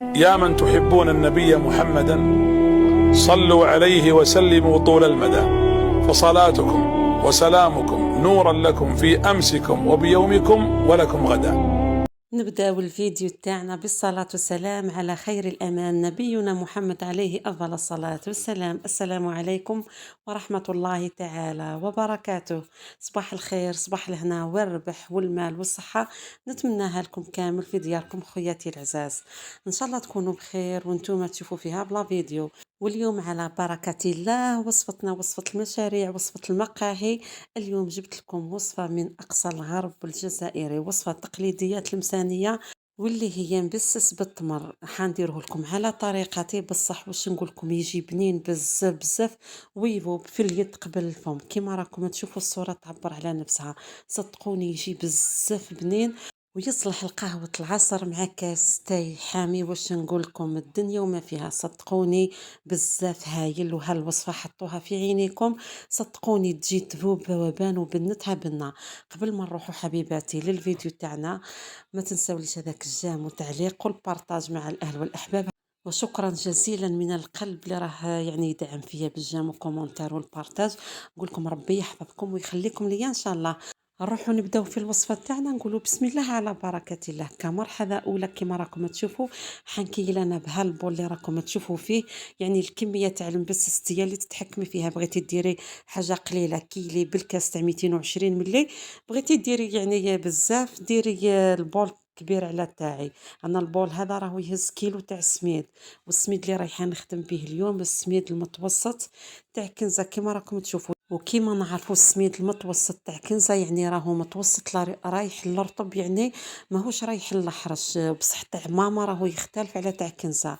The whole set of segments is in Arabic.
يا من تحبون النبي محمدا صلوا عليه وسلموا طول المدى، فصلاتكم وسلامكم نورا لكم في أمسكم وبيومكم ولكم غدا. نبداو الفيديو تاعنا بالصلاة والسلام على خير الأمان نبينا محمد عليه أفضل الصلاة والسلام. السلام عليكم ورحمة الله تعالى وبركاته. صباح الخير، صباح الهنا والربح والمال والصحة نتمناها لكم كامل في دياركم خوياتي العزاز. إن شاء الله تكونوا بخير وانتم تشوفوا فيها بلا فيديو. واليوم على بركة الله وصفتنا وصفة المشاريع، وصفة المقاهي. اليوم جبت لكم وصفة من أقصى الغرب الجزائري، وصفة تقليدية تلمسانية واللي هي مبسس بالتمر. حنديره لكم على طريقتي بصح واش نقول لكم يجي بنين بزاف بزاف ويذوب في اليد قبل الفم كما راكم تشوفوا الصورة تعبر على نفسها. صدقوني يجي بزاف بنين ويصلح القهوة العصر مع كاس تاي حامي. واش نقول لكم الدنيا وما فيها، صدقوني بزاف هايل. وهالوصفة حطوها في عينيكم، صدقوني تجي تذوب ذوبان وبنتها بنا. قبل ما نروحوا حبيباتي للفيديو تاعنا ما تنساوليش هذاك الجام وتعليق والبارطاج مع الاهل والاحباب. وشكرا جزيلا من القلب اللي راه يعني يدعم فيا بالجام وكومنتار والبارطاج. نقول لكم ربي يحفظكم ويخليكم ليا ان شاء الله. نروحوا نبداو في الوصفه تاعنا، نقولوا بسم الله على بركه الله. كمرحله اولى كما راكم تشوفوا حنكي لنا بهالبول اللي راكم تشوفوا فيه. يعني الكميه تاع المبسس ديالي تتحكمي فيها. بغيتي ديري حاجه قليله كيلي بالكاس تاع 220 ملي، بغيتي ديري يعني بزاف ديري البول كبير على تاعي. انا البول هذا راهو يهز كيلو تاع السميد، والسميد اللي رايحه نخدم به اليوم السميد المتوسط تاع كنزه كما راكم تشوفوا. وكيما نعرفوا السميد المتوسط تاع كنزه يعني راهو متوسط رايح للرطب، يعني ماهوش رايح للحرش. بصح تاع ماما راهو يختلف على تاع كنزه.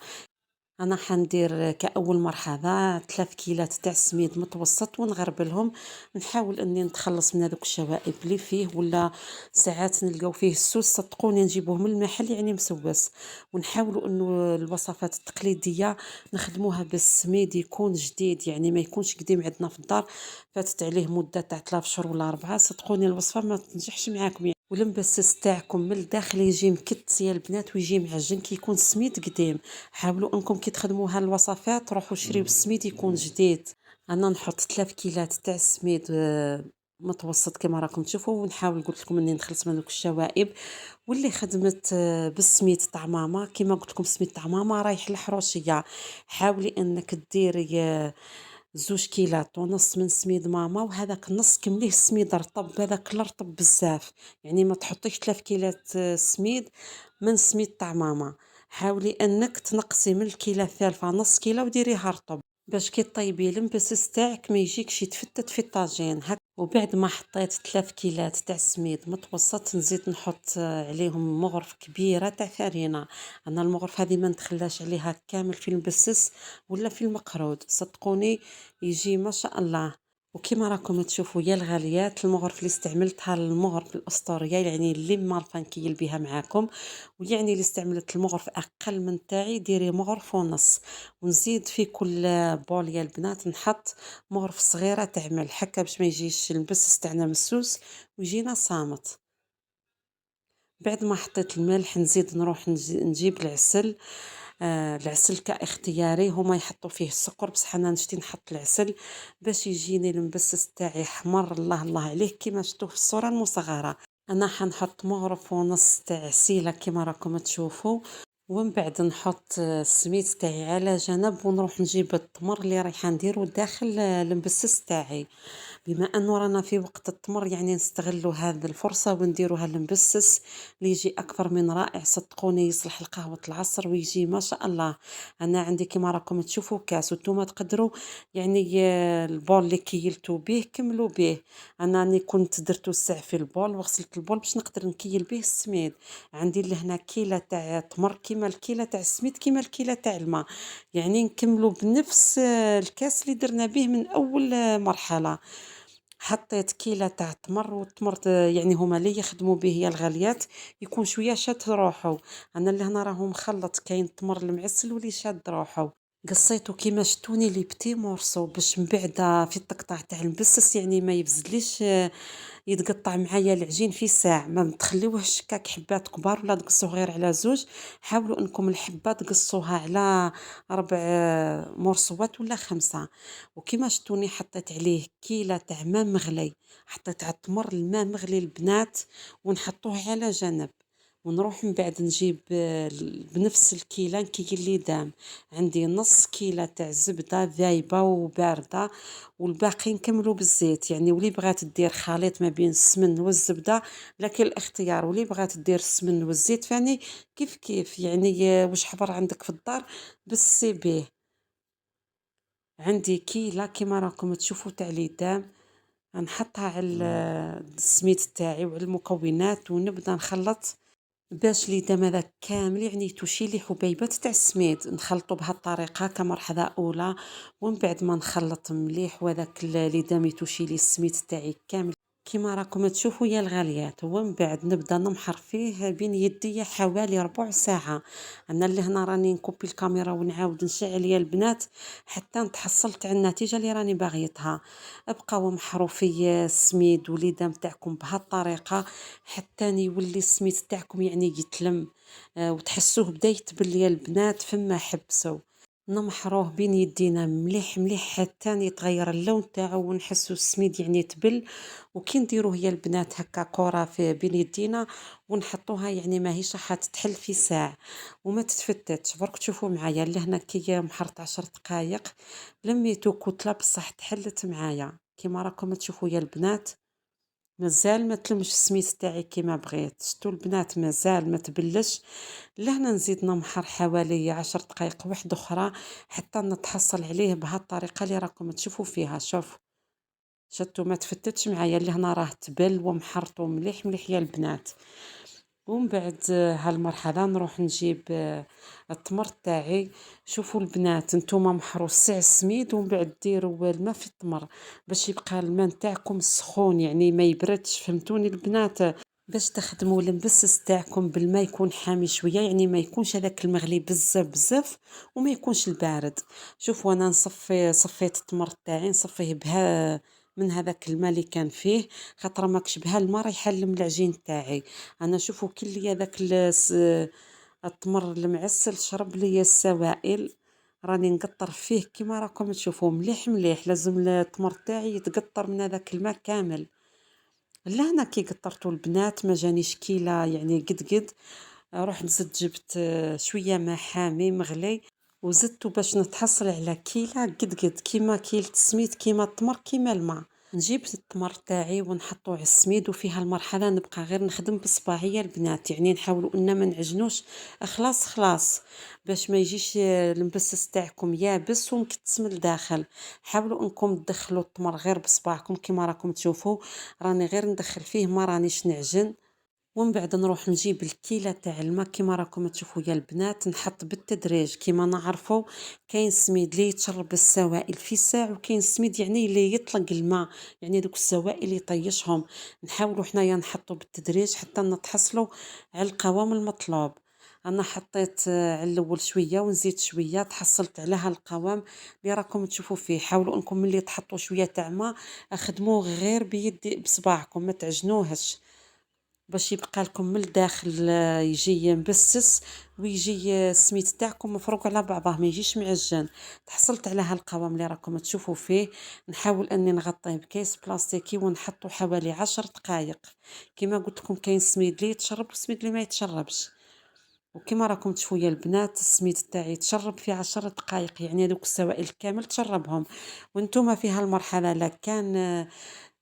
انا حندير كاول مرحله 3 كيلات تاع السميد متوسط ونغربلهم. نحاول اني نتخلص من هذوك الشوائب اللي فيه، ولا ساعات نلقاو فيه السوس صدقوني نجيبوه من المحل يعني مسوس. ونحاولوا انه الوصفات التقليديه نخدموها بالسميد يكون جديد، يعني ما يكونش قديم عندنا في الدار فاتت عليه مده تاع 3 شهور ولا 4. صدقوني الوصفه ما تنجحش معاكم يعني. والمبسس تاعكم من الداخل يجي مكتس يا البنات ويجي معجن كي يكون السميد قديم. حاولوا انكم كي تخدموا هالوصفات روحوا شريو السميد يكون جديد. انا نحط 3 كيلات تاع السميد متوسط كما راكم تشوفوا، ونحاول قلت لكم اني نخلص من دوك الشوائب. واللي خدمت بالسميد تاع ماما كما قلت لكم السميد تاع ماما رايح الحروشيه. حاولي انك ديري 2 كيلات ونص من سميد ماما، وهذاك النص كمليه السميد رطب، هذاك الرطب بزاف. يعني ما تحطيش 3 كيلات سميد من سميد تاع ماما. حاولي انك تنقصي من الكيله الثالثه نص كيلو وديريها رطب باش كي طيبي المبسس تاعك ما يجيكش يتفتت في الطاجين هك. وبعد ما حطيت 3 كيلات تاع السميد متوسط نزيد نحط عليهم مغرف كبيره تاع فرينه. انا المغرف هذه ما ندخلاش عليها كامل في المبسس ولا في المقرود، صدقوني يجي ما شاء الله. وكما راكم تشوفوا يا الغاليات المغرف اللي استعملتها المغرف الاسطوريه، يعني اللي مالفه نكيل بها معاكم. ويعني اللي استعملت المغرف اقل من تاعي ديري مغرف ونص. ونزيد في كل بول يا البنات نحط مغرف صغيره تاع ملح هكا باش ما يجيش المبسس تاعنا مسوس ويجينا صامت. بعد ما حطيت الملح نزيد نروح نجيب العسل. العسل كاختياري، هما يحطوا فيه السكر بصح انا نشتي نحط العسل باش يجيني المبسس تاعي حمر الله الله عليه كما شفتوه في الصوره المصغره. انا حنحط مغرف ونص تاع عسيله كما راكم تشوفوا. ومن بعد نحط السميد تاعي على جنب ونروح نجيب التمر اللي رايحه نديرو داخل المبسس تاعي. بما انه رانا في وقت التمر يعني نستغلوا هذه الفرصه ونديروها المبسس اللي يجي اكثر من رائع. صدقوني يصلح القهوه العصر ويجي ما شاء الله. انا عندي كما راكم تشوفوا كاس وانتم تقدروا يعني البول اللي كيلتو به كملوا به. انا راني كنت درتو الساع في البول وغسلت البول باش نقدر نكيل به السميد. عندي لهنا كيله تاع تمر كيما الكيله تاع السميد كيما الكيله تاع الماء، يعني نكملوا بنفس الكاس اللي درنا به من اول مرحله. حطيت كيلة تاع تمر، والتمر يعني هما اللي يخدموا به يا الغاليات يكون شويه شاد روحو. انا اللي هنا راهو مخلط كاين التمر المعسل واللي شاد روحو. قصيته كيما شتوني لي بتي مورسو باش من بعدا في التقطاع تاع المبسس يعني ما يبزليش يتقطع معايا العجين في ساع، ما تخليوهش هكاك حبات كبار ولا تقصوه غير على زوج. حاولوا انكم الحبة تقصوها على 4 مرصوات ولا 5. وكيما شتوني حطيت عليه كيلة تاع ماء مغلي، حطيت على التمر الماء مغلي البنات ونحطوه على جنب. ونروح من بعد نجيب بنفس الكيلة كي اللي دام عندي نص كيلة تاع زبدة ذايبة وباردة، والباقي نكملو بالزيت. يعني واللي بغات دير خليط ما بين السمن والزبدة لكن الاختيار، واللي بغات دير السمن والزيت فاني كيف كيف يعني واش حضر عندك في الدار بسي بيه. عندي كيلة كيما راكم تشوفوا تاع ليدام، نحطها على السميد تاعي وعلى المكونات ونبدا نخلط باش ليدام هذاك كامل يعني توشي لي حبيبات تاع السميد. نخلطو بهالطريقة كمرحلة أولى، ومن بعد ما نخلط مليح وهذاك ليدام يتوشي لي السميد تاعي كامل كيما راكم تشوفوا يا الغاليات. ومن بعد نبدا نمحر فيه بين يدي حوالي ربع ساعة. انا اللي هنا راني نكوبي الكاميرا ونعاود نشعل يا البنات حتى نتحصلت على النتيجة اللي راني باغيتها. ابقاو محرو في السميد وليدام تاعكم بهالطريقة حتى يولي السميد تاعكم يعني يتلم، وتحسوه بدا يتبل يا البنات فما حبسو. نمحروه بين يدينا مليح مليح حتى يتغير اللون تاعو ونحسو السميد يعني تبل. وكي نديروه يا البنات هكا كرة في بين يدينا ونحطوها يعني ماهيش راح تتحل في ساع وما تتفتتش. برك تشوفوا معايا لهنا كي محرت 10 دقائق لميتو كتلة بصح تحلت معايا كيما راكم تشوفوا يا البنات. مازال ما تلمش السميد تاعي كيما بغيت. شتو البنات مازال ما تبلش. لهنا نزيد نمحر حوالي 10 دقائق واحدة اخرى حتى نتحصل عليه بهالطريقة اللي راكم تشوفوا فيها. شوف شتو ما تفتتش معايا لهنا راه تبل ومحرطو مليح مليح يا البنات. ومن بعد هالمرحلة نروح نجيب التمر تاعي. شوفوا البنات نتوما محرو الساع السميد ومن بعد ديروا الماء في التمر باش يبقى الماء نتاعكم سخون يعني ما يبردش. فهمتوني البنات؟ باش تخدموا المبسس تاعكم بالماء يكون حامي شويه يعني ما يكونش هذاك المغلي بزاف بزاف وما يكونش البارد. شوفوا انا صفيت التمر تاعي نصفيه بها من هذاك الماء اللي كان فيه خاطر ماكش بها الماء راح يحلم العجين تاعي. انا شوفوا كي لي هذاك التمر المعسل شرب لي السوائل راني نقطر فيه كيما راكم تشوفوا مليح مليح. لازم التمر تاعي يتقطر من هذاك الماء كامل. لهنا كي قطرتو البنات ما جانيش كيلة يعني قد رحت زدت جبت شوية ماء حامي مغلي وزدته باش نتحصل على كيلة قد كيما كيلة السميد كيما التمر كيما الماء. نجيب التمر تاعي ونحطو على السميد وفي هالمرحلة نبقى غير نخدم بصباعي البنات يعني نحاولوا ان ما نعجنوش خلاص خلاص باش ما يجيش المبسس تاعكم يابس ومكتسم الداخل. حاولوا انكم تدخلوا التمر غير بصباعكم كيما راكم تشوفوا راني غير ندخل فيه ما رانيش نعجن. ومن بعد نروح نجيب الكيلة تاع الماء كيما راكم تشوفوا يا البنات نحط بالتدريج كيما نعرفوا. كاين سميد اللي يتشرب السوائل في ساع وكاين سميد يعني اللي يطلق الماء يعني دوك السوائل يطيشهم. نحاولوا حنايا نحطوا بالتدريج حتى نتحصلوا على القوام المطلوب. انا حطيت على الاول شويه ونزيد شويه تحصلت على هالقوام اللي راكم تشوفوا فيه. حاولوا انكم ملي تحطوا شويه تاع ماء اخدموه غير بيدي بصباعكم ما تعجنوهش باش يبقى لكم من الداخل يجي مبسس ويجي السميد تاعكم مفروق على بعضه ما يجيش معجن. تحصلت على هالقوام اللي راكم تشوفوا فيه. نحاول اني نغطيه بكيس بلاستيكي ونحطه حوالي 10 دقائق. كما قلت لكم كاين سميد اللي يتشرب وسميد اللي ما يتشربش. وكما راكم تشوفوا يا البنات السميد تاعي تشرب في 10 دقائق يعني هذوك السوائل كامل تشربهم. وانتم في هالمرحله لا كان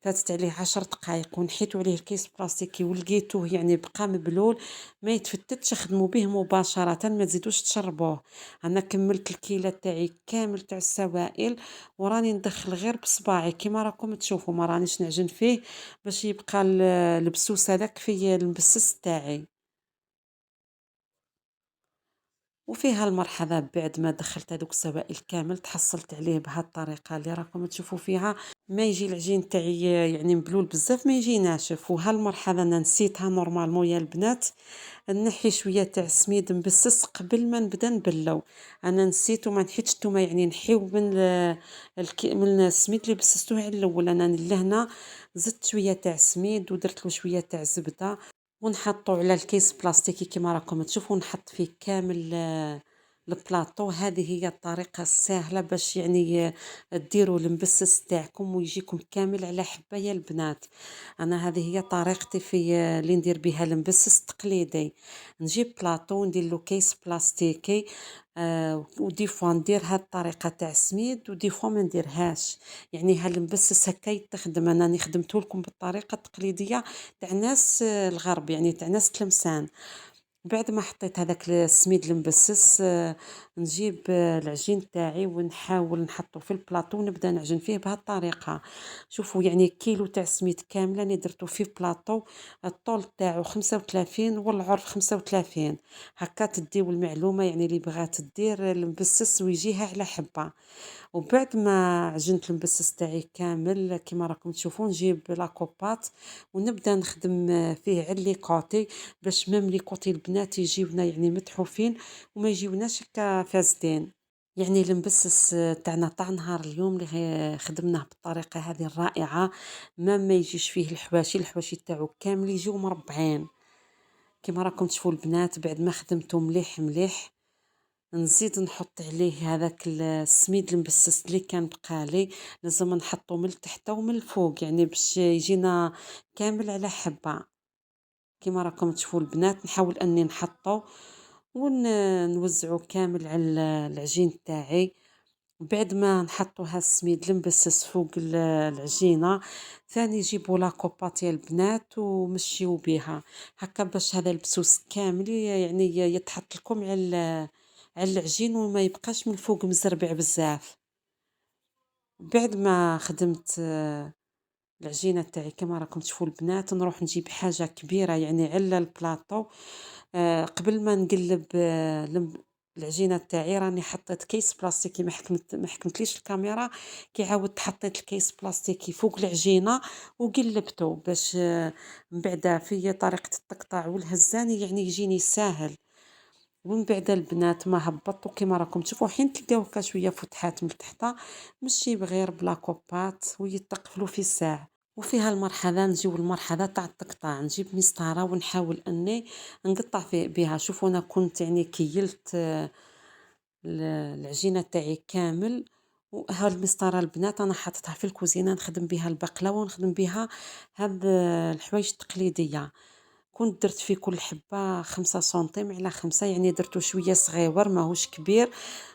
فاتت عليه 10 دقائق ونحيتوا عليه الكيس بلاستيكي ولقيتوه يعني بقى مبلول ما يتفتتش خدموا به مباشره ما تزيدوش تشربوه. انا كملت الكيله تاعي كامل تاع السوائل وراني ندخل غير بصباعي كيما راكم تشوفوا ما رانيش نعجن فيه باش يبقى البسوس هذاك في المبسس تاعي. وفي هالمرحلة بعد ما دخلت هذوك السوائل كامل تحصلت عليه بهذه الطريقة اللي راكم تشوفوا فيها. ما يجي العجين تاعي يعني مبلول بزاف، ما يجي ناشف. وهالمرحلة انا نسيتها نورمالمون يا البنات، نحي شويه تاع السميد مبسس قبل ما نبدا نبلو. انا نسيت وما نحيتش نتوما يعني نحيو من السميد اللي بسستوه على الاول. انا لهنا زدت شويه تاع سميد ودرت له شويه تاع زبده ونحطو على الكيس بلاستيكي كما راكم تشوفوا، نحط فيه كامل البلاطو. هذه هي الطريقه السهله باش يعني ديروا المبسس تاعكم ويجيكم كامل على حبه يا البنات. انا هذه هي طريقتي في اللي ندير بها المبسس التقليدي. نجيب بلاطو ندير له كيس بلاستيكي، ودي فوا ندير هاد الطريقه تاع السميد ودي فوا ما نديرهاش. يعني هالمبسس هكا يتخدم. انا خدمته لكم بالطريقه التقليديه تاع ناس الغرب، يعني تاع ناس تلمسان. بعد ما حطيت هذاك السميد المبسس، نجيب العجين تاعي ونحاول نحطه في البلاطو ونبدا نعجن فيه بهذه الطريقه. شوفوا يعني كيلو تاع سميد كامله انا درته في بلاطو، الطول تاعو 35 والعرض 35. هكا تديو المعلومه يعني اللي بغات دير المبسس ويجيها على حبه. وبعد ما عجنت المبسس تاعي كامل كما راكم تشوفون نجيب لاكوبات ونبدا نخدم فيه على لي كوتي باش ميم لي كوتي البنات يجيونا يعني متحوفين وما يجيوناش هكا فاسدين. يعني المبسس تاعنا تاع نهار اليوم اللي خدمناه بالطريقه هذه الرائعه، ما يجيش فيه الحواشي تاعو كامل يجيو مربعين كما راكم تشوفوا البنات. بعد ما خدمته مليح مليح نزيد نحط عليه هذاك السميد المبسس اللي كان بقالي، لازم نحطه من التحت ومن الفوق يعني باش يجينا كامل على حبه. كما راكم تشوفوا البنات نحاول اني نحطه ونوزعه كامل على العجين تاعي. بعد ما نحطوا هالسميد المبسس فوق العجينه، ثاني جيبوا لاكوبات يا البنات ومشيو بها هكا باش هذا البسوس كامل يعني يتحط لكم على العجين وما يبقاش من فوق مزربع بزاف. بعد ما خدمت العجينه تاعي كما راكم تشوفوا البنات، نروح نجيب حاجه كبيره يعني على البلاطو. قبل ما نقلب العجينه تاعي راني حطيت كيس بلاستيكي، ما حكمتليش الكاميرا كي عاودت حطيت الكيس بلاستيكي فوق العجينه وقلبته باش من بعد في طريقه التقطاع والهزان يعني يجيني ساهل. ومن بعد البنات ما هبطوا كما راكم تشوفوا حين تلقاو هكا شويه فتحات من تحت ماشي بغير بلا كوبات ويتقفلوا في الساع. وفي هالمرحله نجيو المرحله تاع التقطاع، نجيب مسطره ونحاول اني نقطع بها. شوفوا انا كنت يعني كيلت العجينه تاعي كامل، وها المسطره البنات انا حاطتها في الكوزينه نخدم بها البقلاوه ونخدم بها هاد الحوايج التقليديه. كنت درت في كل حبة 5 سنتيم على 5، يعني درتو شوية صغيور ماهوش كبير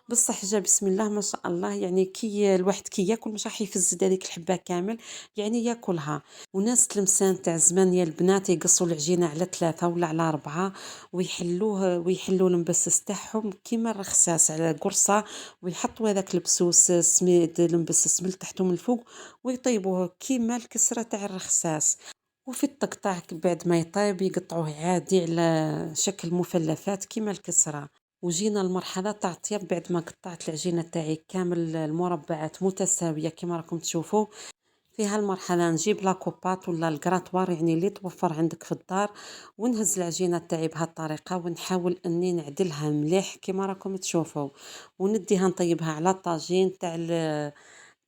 بصح جا بسم الله ما شاء الله. يعني كي الواحد كي ياكل مش راح يفزد هذيك الحبة كامل يعني ياكلها. وناس تلمسان تاع زمان يا البنات يقصوا العجينة على 3 ولا على 4 ويحلوا المبسس تاعهم كيما الرخساس على قرصة، ويحطوا هذاك البسوس سميد المبسس من تحت ومن الفوق ويطيبوه كيما الكسرة تاع الرخساس. وفي التقطاع بعد ما يطيب يقطعوه عادي على شكل مثلثات كيما الكسرة. وجينا المرحلة تاع الطياب بعد ما قطعت العجينة تاعي كامل المربعات متساوية كما راكم تشوفوا. في هالمرحلة نجيب لاكوبات ولا الكراتوار يعني اللي توفر عندك في الدار، ونهز العجينة تاعي بهالطريقة ونحاول اني نعدلها مليح كما راكم تشوفوا، ونديها نطيبها على طاجين تاع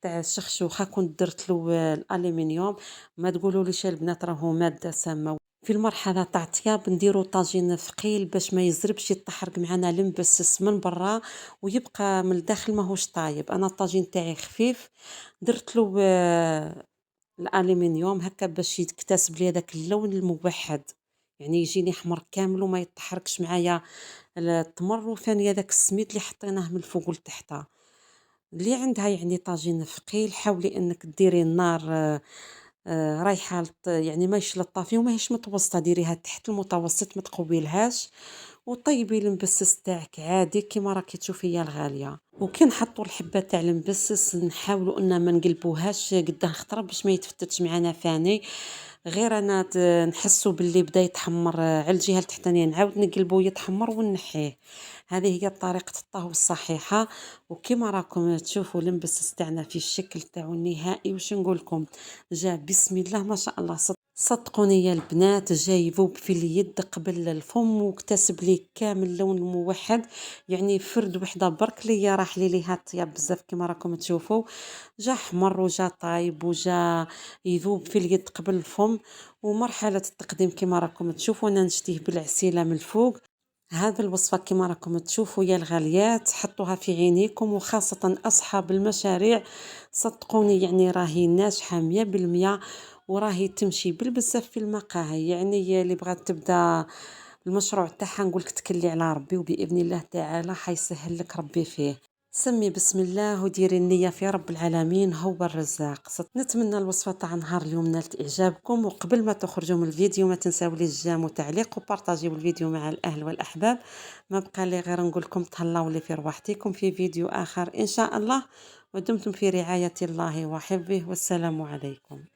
الشخشوخه. كنت درت له الالومنيوم، ما تقولوا ليش البنات راهو ماده سامه. في المرحله تاع الطياب نديرو طاجين ثقيل باش ما يزربش يتحرق معنا المبسس من برا ويبقى من الداخل ماهوش طايب. انا الطاجين تاعي خفيف درت له الالومنيوم هكا باش يكتسب لي هذاك اللون الموحد، يعني يجيني احمر كامل وما يتحركش معايا التمر. وثاني هذاك السميد اللي حطيناه من الفوق لتحت. اللي عندها يعني طاجين ثقيل حاولي انك ديري النار رايحه يعني ماهيش للطافي وماهيش متوسطه، ديريها تحت المتوسط ما تقويلهاش، وطيبي المبسس تاعك عادي كيما راكي تشوفي يا الغاليه. وكي نحطوا الحبه تاع المبسس نحاولوا ان ما نقلبوهاش قدام خطره باش ما يتفتتش معنا ثاني. غير انا نحسوا باللي بدا يتحمر على الجهه التحتانيه نعاود نقلبو يتحمر ونحيه. هذه هي طريقة الطهو الصحيحة. وكما راكم تشوفوا المبسس تاعنا في الشكل تاعو النهائي، واش نقول لكم، جا بسم الله ما شاء الله. صدقوني يا البنات، جا يذوب في اليد قبل الفم واكتسب لي كامل اللون الموحد. يعني فرد وحده برك ليا راح لي ليها طياب بزاف كما راكم تشوفوا. جا حمر وجا طايب وجا يذوب في اليد قبل الفم. ومرحلة التقديم كما راكم تشوفوا، انا نشتيه بالعسيلة من الفوق. هذا الوصفة كما راكم تشوفوا يا الغاليات، حطوها في عينيكم، وخاصة أصحاب المشاريع. صدقوني يعني راهي ناجحة 100%، وراهي تمشي بالبزاف في المقاهي. يعني اللي بغات تبدا المشروع تاعها نقولك تكلي على ربي، وبإذن الله تعالى حيسهل لك ربي فيه. سمي بسم الله وديري النية في رب العالمين، هو الرزاق. نتمنى الوصفة تاع نهار اليوم نالت إعجابكم. وقبل ما تخرجوا من الفيديو ما تنساو لي الجيم وتعليق وبارطاجيو الفيديو مع الأهل والأحباب. ما بقى لي غير نقول لكم تهلاو لي في رواحتكم في فيديو آخر إن شاء الله. ودمتم في رعاية الله وحفظه، والسلام عليكم.